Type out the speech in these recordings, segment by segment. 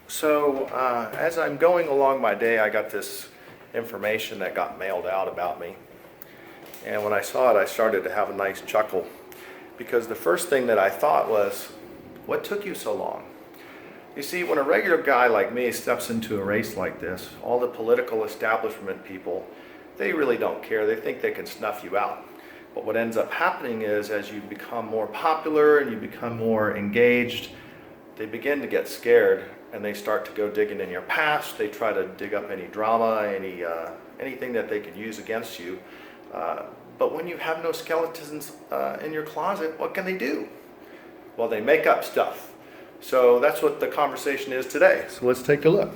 So as I'm going along my day, I got this information that got mailed out about me. And when I saw it, I started to have a nice chuckle because the first thing that I thought was, what took you so long? You see, when a regular guy like me steps into a race like this, all the political establishment people, they really don't care. They think they can snuff you out. But what ends up happening is as you become more popular and you become more engaged, they begin to get scared and they start to go digging in your past. They try to dig up any drama, anything that they can use against you. But when you have no skeletons in your closet, what can they do? Well, they make up stuff. So that's what the conversation is today. So let's take a look.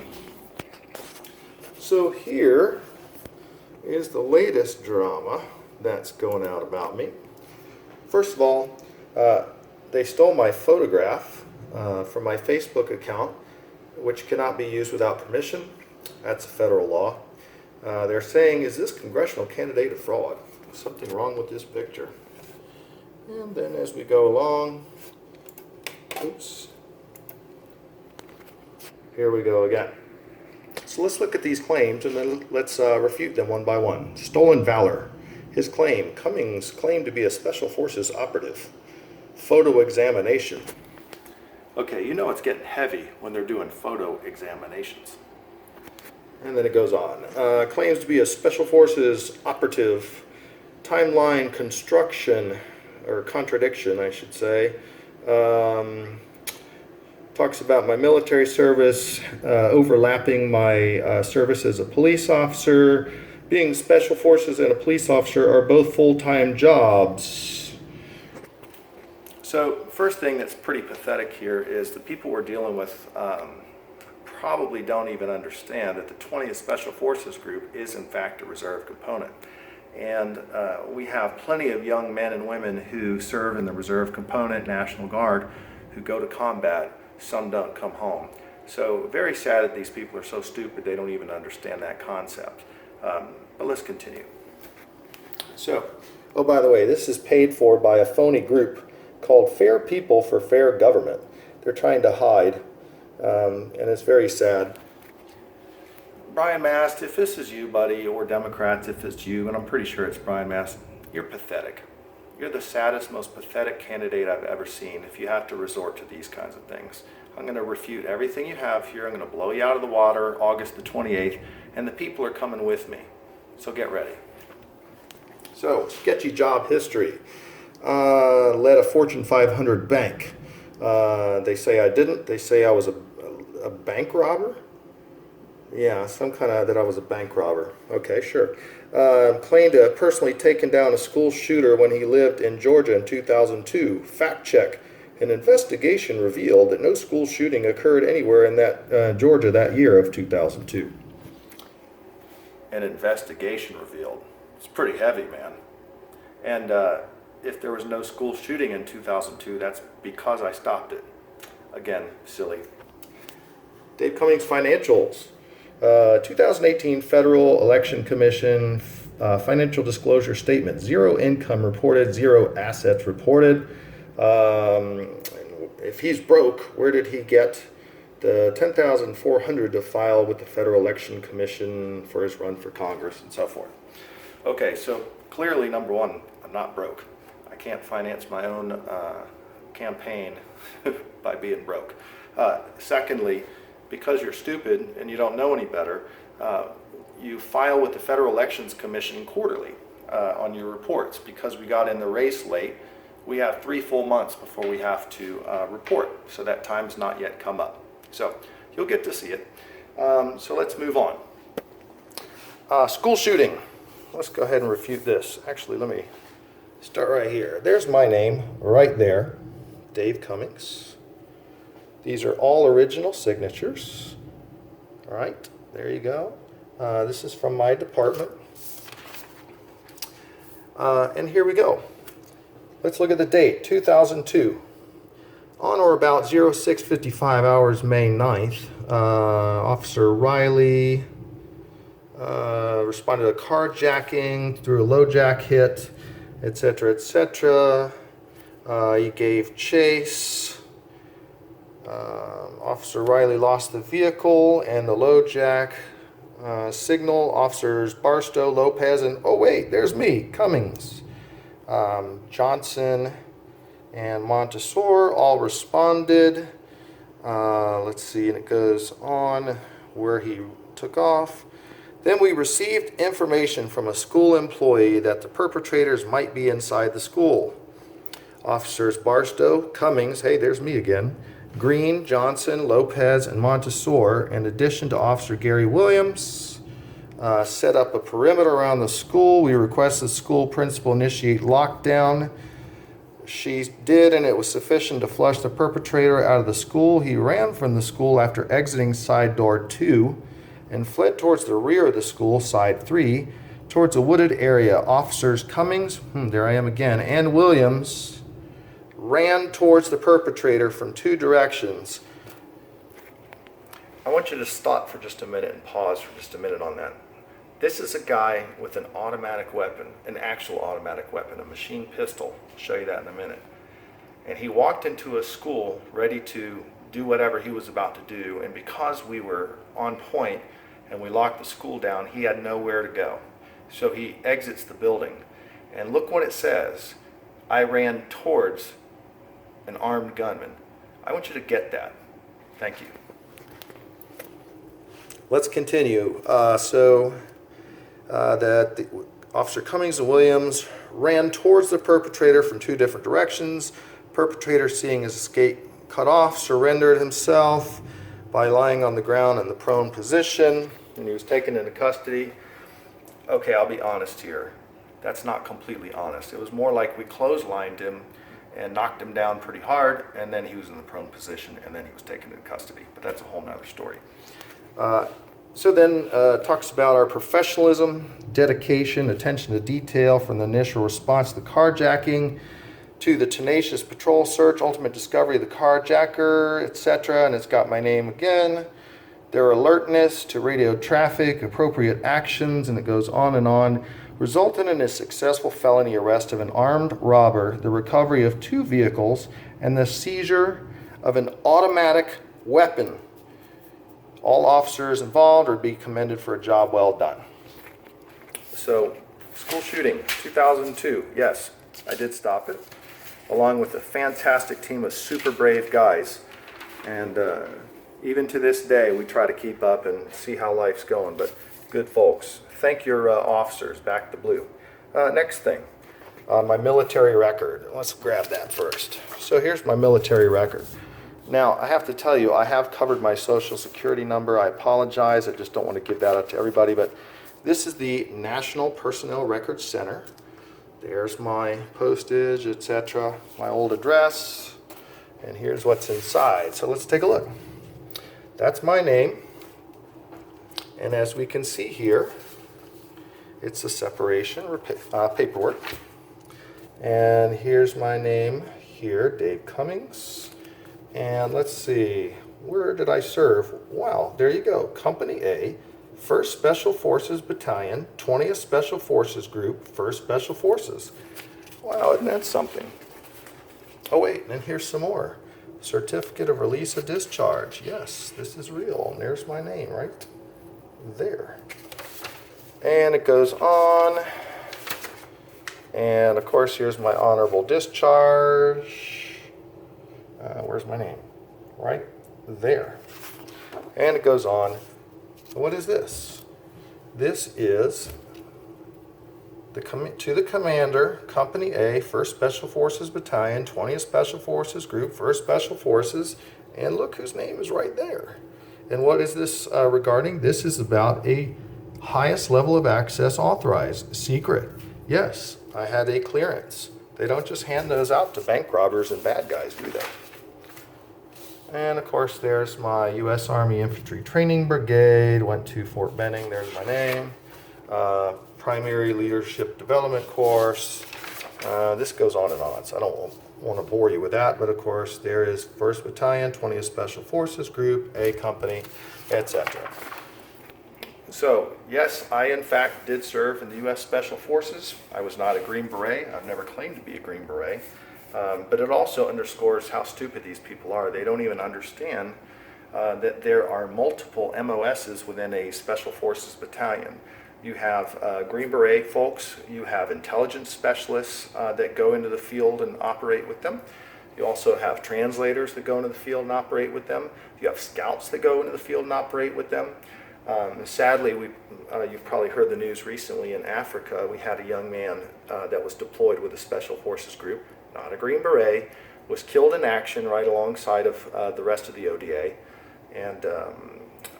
So here is the latest drama that's going out about me. First of all, they stole my photograph from my Facebook account, which cannot be used without permission. That's a federal law. They're saying, is this congressional candidate a fraud? Something wrong with this picture. And then as we go along, oops, here we go again. So let's look at these claims and then let's refute them one by one. Stolen valor. His claim, Cummings claimed to be a Special Forces operative. Photo examination. Okay, you know it's getting heavy when they're doing photo examinations. And then it goes on. Claims to be a Special Forces operative. Timeline construction, or contradiction, I should say. Talks about my military service, overlapping my service as a police officer. Being Special Forces and a police officer are both full-time jobs. So first thing that's pretty pathetic here is the people we're dealing with probably don't even understand that the 20th Special Forces Group is in fact a reserve component. And we have plenty of young men and women who serve in the reserve component, National Guard, who go to combat. Some don't come home. So very sad that these people are so stupid they don't even understand that concept. But let's continue. So, oh, by the way, this is paid for by a phony group called Fair People for Fair Government. They're trying to hide, and it's very sad. Brian Mast, if this is you, buddy, or Democrats, if it's you, and I'm pretty sure it's Brian Mast, you're pathetic. You're the saddest, most pathetic candidate I've ever seen if you have to resort to these kinds of things. I'm going to refute everything you have here. I'm going to blow you out of the water August the 28th, and the people are coming with me. So get ready. So, sketchy job history. Led a Fortune 500 bank. They say I didn't. They say I was a bank robber. Yeah, some kind of that I was a bank robber. Okay, sure. Claimed to have personally taken down a school shooter when he lived in Georgia in 2002. Fact check. An investigation revealed that no school shooting occurred anywhere in that Georgia that year of 2002. An investigation revealed. It's pretty heavy, man. And if there was no school shooting in 2002, that's because I stopped it. Again, silly. Dave Cummings financials. 2018 Federal Election Commission financial disclosure statement. Zero income reported, zero assets reported. If he's broke, where did he get the $10,400 to file with the Federal Election Commission for his run for Congress and so forth? Okay, so clearly, number one, I'm not broke. I can't finance my own campaign by being broke. Secondly, because you're stupid and you don't know any better, you file with the Federal Elections Commission quarterly on your reports. Because we got in the race late, we have 3 full months before we have to report. So that time's not yet come up. So you'll get to see it. So let's move on. School shooting. Let's go ahead and refute this. Actually, let me start right here. There's my name right there, Dave Cummings. These are all original signatures. All right, there you go. This is from my department. And here we go. Let's look at the date, 2002. On or about 06:55 hours, May 9th, Officer Riley responded to carjacking through a LoJack hit, etc., etc. He gave chase. Officer Riley lost the vehicle and the low jack signal. Officers Barstow, Lopez, and oh wait, there's me, Cummings, Johnson, and Montesor all responded. Let's see, and it goes on where he took off. Then we received information from a school employee that the perpetrators might be inside the school. Officers Barstow, Cummings, hey, there's me again, Green, Johnson, Lopez, and Montesor, in addition to Officer Gary Williams, set up a perimeter around the school. We requested the school principal initiate lockdown. She did, and it was sufficient to flush the perpetrator out of the school. He ran from the school after exiting side door 2 and fled towards the rear of the school, side 3, towards a wooded area. Officers Cummings, there I am again, and Williams ran towards the perpetrator from 2 directions. I want you to stop for just a minute and pause for just a minute on that. This is a guy with an automatic weapon, an actual automatic weapon, a machine pistol. I'll show you that in a minute. And he walked into a school ready to do whatever he was about to do, and because we were on point and we locked the school down, he had nowhere to go. So he exits the building. And look what it says. I ran towards an armed gunman. I want you to get that. Thank you. Let's continue. That Officer Cummings and Williams ran towards the perpetrator from 2 different directions. Perpetrator, seeing his escape cut off, surrendered himself by lying on the ground in the prone position, and he was taken into custody. Okay, I'll be honest here. That's not completely honest. It was more like we clotheslined him and knocked him down pretty hard, and then he was in the prone position, and then he was taken into custody. But that's a whole nother story. So then talks about our professionalism, dedication, attention to detail from the initial response to the carjacking to the tenacious patrol search, ultimate discovery of the carjacker, etc. And it's got my name again. Their alertness to radio traffic, appropriate actions, and it goes on, resulted in a successful felony arrest of an armed robber, the recovery of 2 vehicles, and the seizure of an automatic weapon. All officers involved are to be commended for a job well done. So, school shooting, 2002. Yes, I did stop it, along with a fantastic team of super brave guys. And even to this day, we try to keep up and see how life's going. But good folks, thank your officers. Back to blue. Next thing, my military record. Let's grab that first. So here's my military record. Now, I have to tell you, I have covered my social security number. I apologize. I just don't want to give that out to everybody. But this is the National Personnel Records Center. There's my postage, etc., my old address, and here's what's inside. So let's take a look. That's my name. And as we can see here, it's a separation paperwork. And here's my name here, Dave Cummings. And let's see, where did I serve? Wow, there you go. Company A, 1st Special Forces Battalion, 20th Special Forces Group, 1st Special Forces. Wow, isn't that something? Oh wait, and here's some more. Certificate of Release of Discharge. Yes, this is real. And there's my name right there. And it goes on. And of course, here's my honorable discharge. Where's my name? Right there. And it goes on. What is this? This is to the commander, Company A, 1st Special Forces Battalion, 20th Special Forces Group, 1st Special Forces, and look whose name is right there. And what is this regarding? This is about a highest level of access authorized, secret. Yes, I had a clearance. They don't just hand those out to bank robbers and bad guys, do they? And of course, there's my U.S. Army Infantry Training Brigade, went to Fort Benning, there's my name. Primary Leadership Development Course. This goes on and on, so I don't want to bore you with that, but of course, there is 1st Battalion, 20th Special Forces Group, A Company, etc. So, yes, I in fact did serve in the U.S. Special Forces. I was not a Green Beret. I've never claimed to be a Green Beret. But it also underscores how stupid these people are. They don't even understand that there are multiple MOSs within a Special Forces battalion. You have Green Beret folks, you have intelligence specialists that go into the field and operate with them. You also have translators that go into the field and operate with them. You have scouts that go into the field and operate with them. Sadly, you've probably heard the news recently in Africa. We had a young man that was deployed with a Special Forces group, not a Green Beret, was killed in action right alongside of the rest of the ODA. And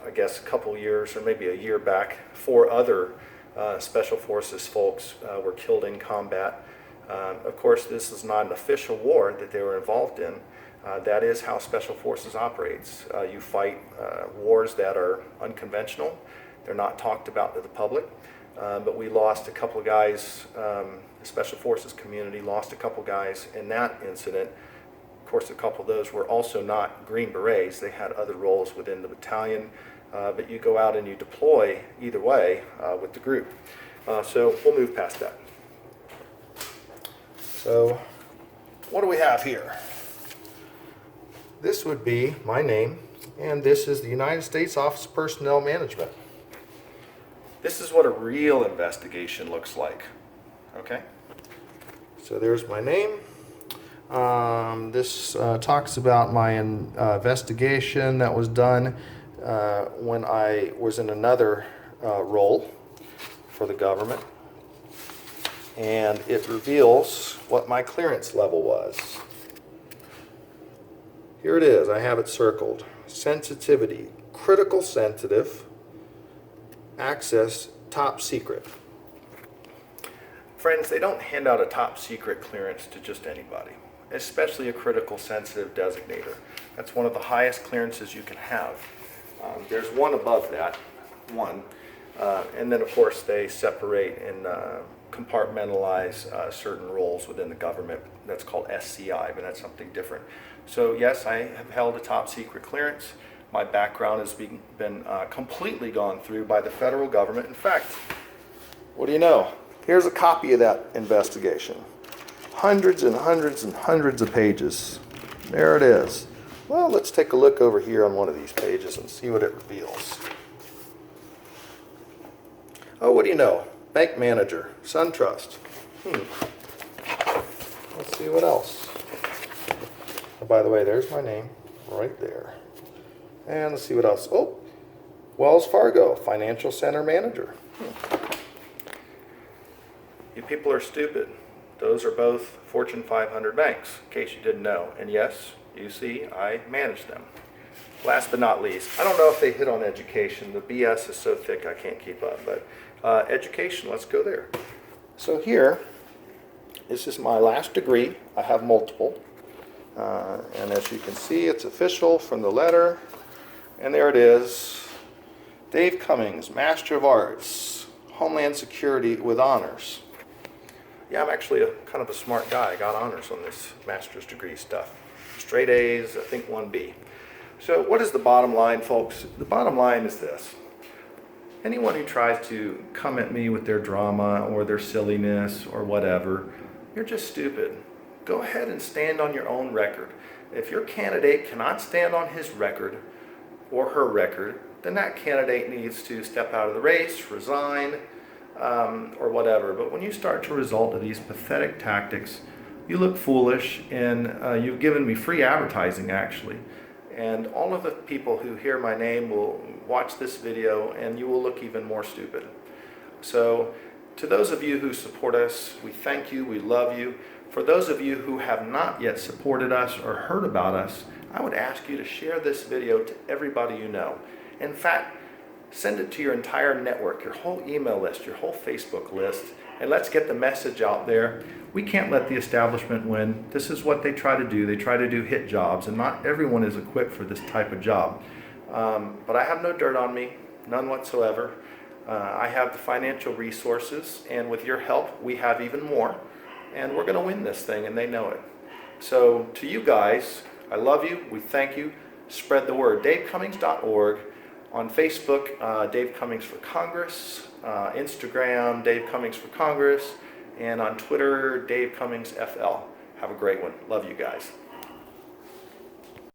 I guess a couple years or maybe a year back, 4 other Special Forces folks were killed in combat. Of course, this is not an official war that they were involved in. That is how Special Forces operates. You fight wars that are unconventional. They're not talked about to the public. But we lost a couple of guys, the Special Forces community lost a couple guys in that incident. Of course, a couple of those were also not Green Berets. They had other roles within the battalion. But you go out and you deploy either way with the group. So we'll move past that. So what do we have here? This would be my name, and this is the United States Office of Personnel Management. This is what a real investigation looks like. Okay? So there's my name. This talks about my investigation that was done when I was in another role for the government. And it reveals what my clearance level was. Here it is. I have it circled. Sensitivity, critical sensitive, access, top secret. Friends, they don't hand out a top secret clearance to just anybody, especially a critical sensitive designator. That's one of the highest clearances you can have. There's one above that, and then of course they separate and compartmentalize certain roles within the government. That's called SCI, but that's something different. So yes, I have held a top secret clearance. My background has been completely gone through by the federal government. In fact, what do you know? Here's a copy of that investigation. Hundreds and hundreds and hundreds of pages. There it is. Well, let's take a look over here on one of these pages and see what it reveals. Oh, what do you know? Bank manager, SunTrust. Let's see what else. Oh, by the way, there's my name right there. And let's see what else. Oh, Wells Fargo, financial center manager. You people are stupid. Those are both Fortune 500 banks, in case you didn't know. And yes, you see, I manage them. Last but not least, I don't know if they hit on education. The BS is so thick I can't keep up. But education, let's go there. So here, this is my last degree. I have multiple. And as you can see, it's official from the letter. And there it is. Dave Cummings, Master of Arts, Homeland Security with honors. Yeah, I'm actually kind of a smart guy. I got honors on this master's degree stuff. Straight A's, I think 1B. So what is the bottom line, folks? The bottom line is this. Anyone who tries to come at me with their drama or their silliness or whatever, you're just stupid. Go ahead and stand on your own record. If your candidate cannot stand on his record or her record, then that candidate needs to step out of the race, resign, or whatever. But when you start to resort to these pathetic tactics, you look foolish, and you've given me free advertising, actually. And all of the people who hear my name will watch this video, and you will look even more stupid. So, to those of you who support us, we thank you, we love you. For those of you who have not yet supported us or heard about us, I would ask you to share this video to everybody you know. In fact, send it to your entire network, your whole email list, your whole Facebook list, and let's get the message out there. We can't let the establishment win. This is what they try to do. They try to do hit jobs, and not everyone is equipped for this type of job. But I have no dirt on me, none whatsoever. I have the financial resources, and with your help, we have even more. And we're going to win this thing, and they know it. So to you guys, I love you. We thank you. Spread the word. DaveCummings.org. On Facebook, Dave Cummings for Congress. Instagram, Dave Cummings for Congress. And on Twitter, Dave Cummings FL. Have a great one. Love you guys.